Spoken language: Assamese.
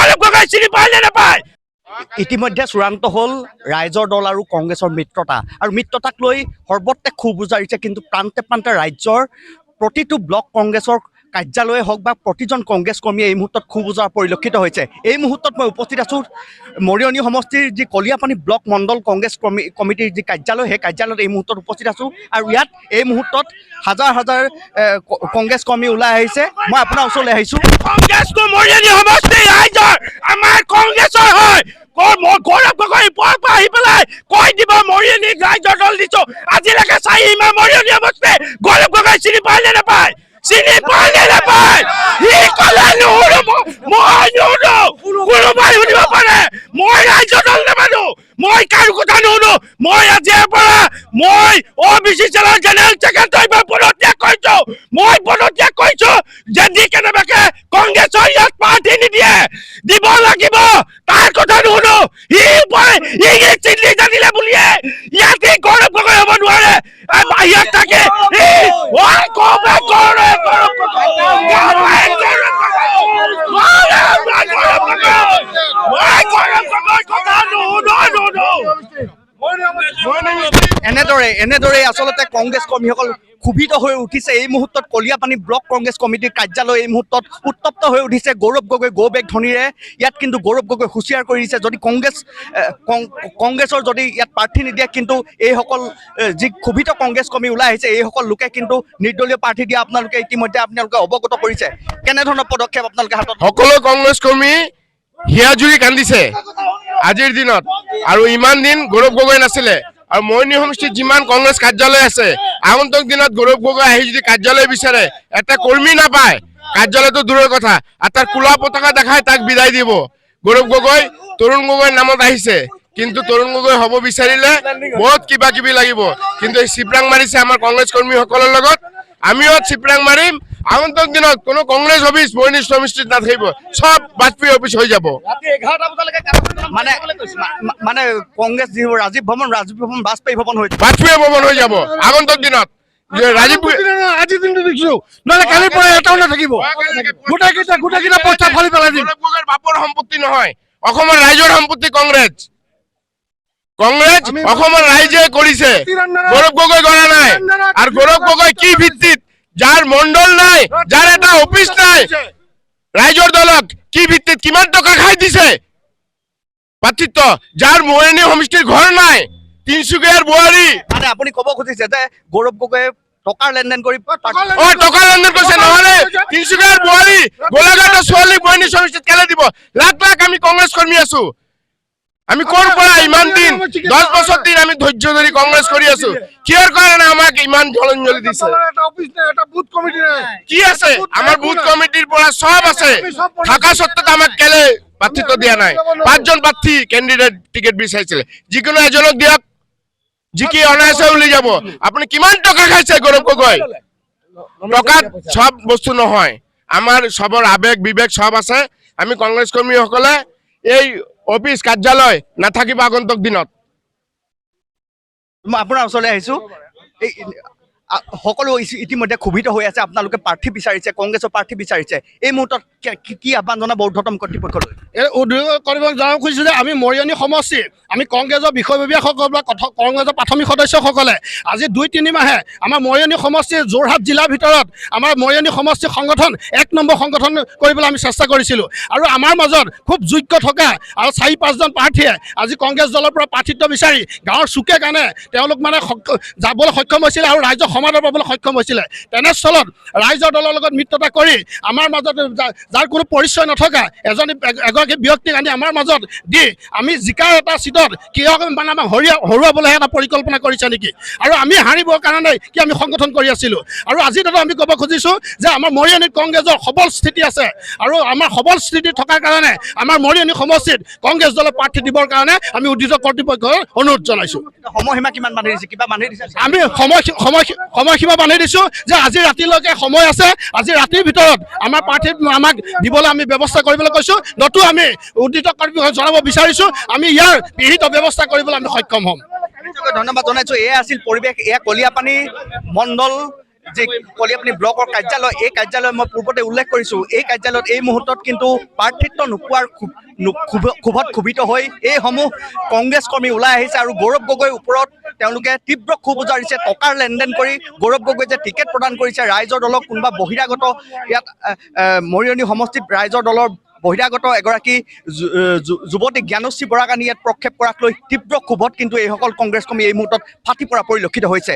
গৌৰৱ গগৈ চিনি পায় নে নাপায়? ইতিমধ্যে চূড়ান্ত হ'ল ৰাইজৰ দল আৰু কংগ্ৰেছৰ মিত্ৰতা আৰু মিত্ৰতাক লৈ সৰ্বত্ৰে ক্ষোভ উজাৰিছে। কিন্তু প্ৰান্তে প্ৰান্তে ৰাজ্যৰ প্ৰতিটো ব্লক কংগ্ৰেছৰ কাৰ্যালয়ে হওক বা প্ৰতিজন কংগ্ৰেছ কৰ্মীয়ে এই মুহূৰ্তত ক্ষোভ উজৰা পৰিলক্ষিত হৈছে। এই মুহূৰ্তত মই উপস্থিত আছোঁ মৰিয়নি সমষ্টিৰ যি কলিয়াপানী ব্লক মণ্ডল কংগ্ৰেছ কমিটিৰ যি কাৰ্যালয়, সেই কাৰ্যালয়ত এই মুহূৰ্তত উপস্থিত আছোঁ আৰু ইয়াত এই মুহূৰ্তত হাজাৰ হাজাৰ কংগ্ৰেছ কৰ্মী ওলাই আহিছে। মই আপোনাৰ ওচৰলৈ আহিছোঁ। কংগ্ৰেছটো মৰিয়নি সমষ্টি ৰাইজৰ, আমাৰ কংগ্ৰেছৰ হয়। গৌৰৱ গগৈ পৰা আহি পেলাই কৈ দিব মৰিয়নি ৰাইজৰ দল দিছো। আজিলৈকে চাই ইমান মৰিয়নি সমষ্টি গৌৰৱ গগৈ চিনি পায় নে নাপায়? চিনি পায় নে নাপায়? সি ক'লে নুশুনো, মই নুশুনো, কোনোবাই শুনিব পাৰে। মই ৰাইজৰ দল নামানো, মই কাৰো কথা নুশুনো। মই আজিৰ পৰা মই OBC চেলৰ জেনেৰেল ছেক্ৰেটাৰী পদত্যাগ কৰিছো। মই পদত্যাগ কৰিছো যদি কেনেবাকে কংগ্ৰেছৰ ইয়াত প্ৰাৰ্থী নিদিয়ে, দিব লাগিব, তাৰ কথা নুশুনো। সি ইংলিছ চিঠি জানিলে বুলিয়ে ইয়াতে গৌৰৱ গগৈ হ'ব নোৱাৰে। বাহিৰত থাকে এনেদৰে আচলতে কংগ্ৰেছ কৰ্মীসকল ক্ষোভিত হৈ উঠিছে। এই মুহূৰ্তত কলিয়াপানী ব্লক কংগ্ৰেছ কমিটিৰ কাৰ্যালয় এই মুহূৰ্তত উত্তপ্ত হৈ উঠিছে। গৌৰৱ গগৈ গো বেগ ধ্বনিৰে ইয়াত কিন্তু গৌৰৱ গগৈ হুঁচিয়াৰ কৰি দিছে, যদি কংগ্ৰেছৰ যদি ইয়াত প্ৰাৰ্থী নিদিয়ে কিন্তু এইসকল যি ক্ষোভিত কংগ্ৰেছ কৰ্মী ওলাই আহিছে এইসকল লোকে কিন্তু নিৰ্দলীয় প্ৰাৰ্থী দিয়া আপোনালোকে ইতিমধ্যে অৱগত কৰিছে। কেনেধৰণৰ পদক্ষেপ আপোনালোকে হাতত? সকলো কংগ্ৰেছ কৰ্মী হিয়াজুৰি কান্দিছে আজিৰ দিনত, আৰু ইমান দিন গৌৰৱ গগৈ নাছিলে। আৰু মৰিয়নি সমষ্টিত যিমান কংগ্ৰেছ কাৰ্যালয় আছে, আগন্তুক দিনত গৌৰৱ গগৈ আহি যদি কাৰ্যালয় বিচাৰে, এটা কৰ্মী নাপায়, কাৰ্যালয়টো দূৰৰ কথা, আৰু তাৰ কোলা পতাকা দেখাই তাক বিদায় দিব। গৌৰৱ গগৈ তৰুণ গগৈৰ নামত আহিছে, কিন্তু তৰুণ গগৈ হ'ব বিচাৰিলে বহুত কিবা কিবি লাগিব। কিন্তু এই চিপৰাং মাৰিছে আমাৰ কংগ্ৰেছ কৰ্মীসকলৰ লগত, আমিও চিপৰাং মাৰিম। আগন্তুক দিনত কোনো কংগ্ৰেছ অফিচ মৰিয়নি সমষ্টিত নাথাকিব, চব বাজপেয়ী অফিচ হৈ যাব। মানে কংগ্ৰেছ যি ৰাজীৱ ভৱন বাজপেয়ী ভৱন হৈ যাব আগন্তুক দিনত। আজিৰ দিনটো দেখিছো, নহলে কালিৰ পৰা এটাও নাথাকিব। গোটেইকেইটা পইচা ফালি পেলাই দিম। গৌৰৱ গগৈৰ বাপৰ সম্পত্তি নহয়, অসমৰ ৰাইজৰ সম্পত্তি। কংগ্ৰেছ অসমৰ ৰাইজে কৰিছে, গৌৰৱ গগৈ কৰা নাই। আৰু গৌৰৱ গগৈ কি ভিত্তিত, যাৰ মণ্ডল নাই, যাৰ এটা অফিচ নাই, ৰাইজৰ দলক কি ভিত্তিত কিমান টকা খাই দিছে পাতৃত্ব, যাৰ মৰিয়নি সমষ্টিৰ ঘৰ নাই, তিনিচুকীয়াৰ বোৱাৰী। মানে আপুনি ক'ব খুজিছে যে গৌৰৱ গগৈয়ে টকাৰ লেনদেন কৰি টকা লেনদেন কৰিছে, নহলে তিনিচুকীয়াৰ বোৱাৰী গোলাঘাটৰ ছোৱালী মৰিয়নি সমষ্টিত কেলে দিব? লাখ লাখ আমি কংগ্ৰেছ কৰ্মী আছো, আমি ক'ৰ পৰা ইমান দিন 10 বছৰ দিন আমি ধৈৰ্য ধৰি কংগ্ৰেছ কৰি আছো, কিহৰ কাৰণে আমাক ইমান জলঞ্জলি দিছে? কি আছে আমাৰ বুথ কমিটিৰ পৰা চব আছে, থাকা সত্ত্বেও আমাক কেলে প্ৰাৰ্থিত্ব দিয়া নাই? 5জন প্ৰাৰ্থী কেণ্ডিডেট টিকেট বিচাৰিছিলে, যিকোনো এজনক দিয়ক, জিকি অনায়াসে উলি যাব। আপুনি কিমান টকা খাইছে গৌৰৱ গগৈ? টকাত সব বস্তু নহয়, আমাৰ সবৰ আবেগ বিবেক সব আছে। আমি কংগ্ৰেছ কৰ্মীসকলে এই অফিচ কাৰ্যালয় নাথাকিব আগন্তুক দিনত। মই আপোনাৰ ওচৰলৈ আহিছোঁ। এই সকলো ইতিমধ্যে ক্ষোভিত হৈ আছে, আপোনালোকে প্ৰাৰ্থী বিচাৰিছে, কংগ্ৰেছৰ প্ৰাৰ্থী বিচাৰিছে। এই মুহূৰ্তত কি আহ্বান জনাব ঊৰ্ধ্বতম কৰ্তৃপক্ষলৈ? কৰিব জনাব খুজিছোঁ যে আমি মৰিয়নি সমষ্টি, আমি কংগ্ৰেছৰ বিষয়ববীয়াসকল বা কংগ্ৰেছৰ প্ৰাথমিক সদস্যসকলে আজি 2-3 মাহে আমাৰ মৰিয়নি সমষ্টিৰ যোৰহাট জিলাৰ ভিতৰত আমাৰ মৰিয়নি সমষ্টি সংগঠন 1 নম্বৰ সংগঠন কৰিবলৈ আমি চেষ্টা কৰিছিলোঁ। আৰু আমাৰ মাজত খুব যোগ্য থকা আৰু 4-5জন প্ৰাৰ্থীয়ে আজি কংগ্ৰেছ দলৰ পৰা প্ৰাৰ্থিত্ব বিচাৰি গাঁৱৰ চুকে কাণে তেওঁলোক মানে যাবলৈ সক্ষম হৈছিলে আৰু ৰাইজক সমাদৰ পাবলৈ সক্ষম হৈছিলে। তেনেস্থলত ৰাইজৰ দলৰ লগত মিত্ৰতা কৰি আমাৰ মাজত যাৰ কোনো পৰিচয় নথকা এগৰাকী ব্যক্তিক আনি আমাৰ মাজত দি আমি জিকাৰ এটা চিটত কিয় মানে আমাক হৰুৱাবলৈ এটা পৰিকল্পনা কৰিছে নেকি? আৰু আমি হাৰিবৰ কাৰণে কি আমি সংগঠন কৰি আছিলোঁ। আৰু আজি দাদা আমি ক'ব খুজিছোঁ যে আমাৰ মৰিয়নিত কংগ্ৰেছৰ সবল স্থিতি আছে, আৰু আমাৰ সবল স্থিতি থকাৰ কাৰণে আমাৰ মৰিয়নি সমষ্টিত কংগ্ৰেছ দলৰ প্ৰাৰ্থী দিবৰ কাৰণে আমি উদ্দিষ্ট কৰ্তৃপক্ষক অনুৰোধ জনাইছোঁ। সময়সীমা কিমান বান্ধি দিছে? কিবা বান্ধি দিছে? আমি সময়সীমা বান্ধি দিছোঁ যে আজি ৰাতিলৈকে সময় আছে, আজি ৰাতিৰ ভিতৰত আমাৰ প্ৰাৰ্থী আমাক দিবলৈ আমি ব্যৱস্থা কৰিবলৈ কৈছোঁ, নতু আমি উদ্দিষ্ট কৰ্তৃপক্ষক জনাব বিচাৰিছোঁ আমি ইয়াৰ বিহিত ব্যৱস্থা কৰিবলৈ আমি সক্ষম হ'ম। ধন্যবাদ জনাইছোঁ। এয়া আছিল পৰিৱেশ, এয়া কলিয়াপানী মণ্ডল যি কলি আপুনি ব্লকৰ কাৰ্যালয়, এই কাৰ্যালয় মই পূৰ্বতে উল্লেখ কৰিছোঁ, এই কাৰ্যালয়ত এই মুহূৰ্তত কিন্তু প্ৰাৰ্থিত্ব নোপোৱাৰ ক্ষোভত ক্ষোভিত হৈ এইসমূহ কংগ্ৰেছ কৰ্মী ওলাই আহিছে আৰু গৌৰৱ গগৈৰ ওপৰত তেওঁলোকে তীব্ৰ ক্ষোভ উজাৰিছে। টকাৰ লেনদেন কৰি গৌৰৱ গগৈ যে টিকেট প্ৰদান কৰিছে ৰাইজৰ দলক, কোনোবা বহিৰাগত ইয়াত মৰিয়নি সমষ্টিত ৰাইজৰ দলৰ বহিৰাগত এগৰাকী যুৱতী জ্ঞানশ্ৰী বৰাক আনি ইয়াত প্ৰক্ষেপ কৰাক লৈ তীব্ৰ ক্ষোভত কিন্তু এইসকল কংগ্ৰেছ কৰ্মী এই মুহূৰ্তত ফাটি পৰা পৰিলক্ষিত হৈছে।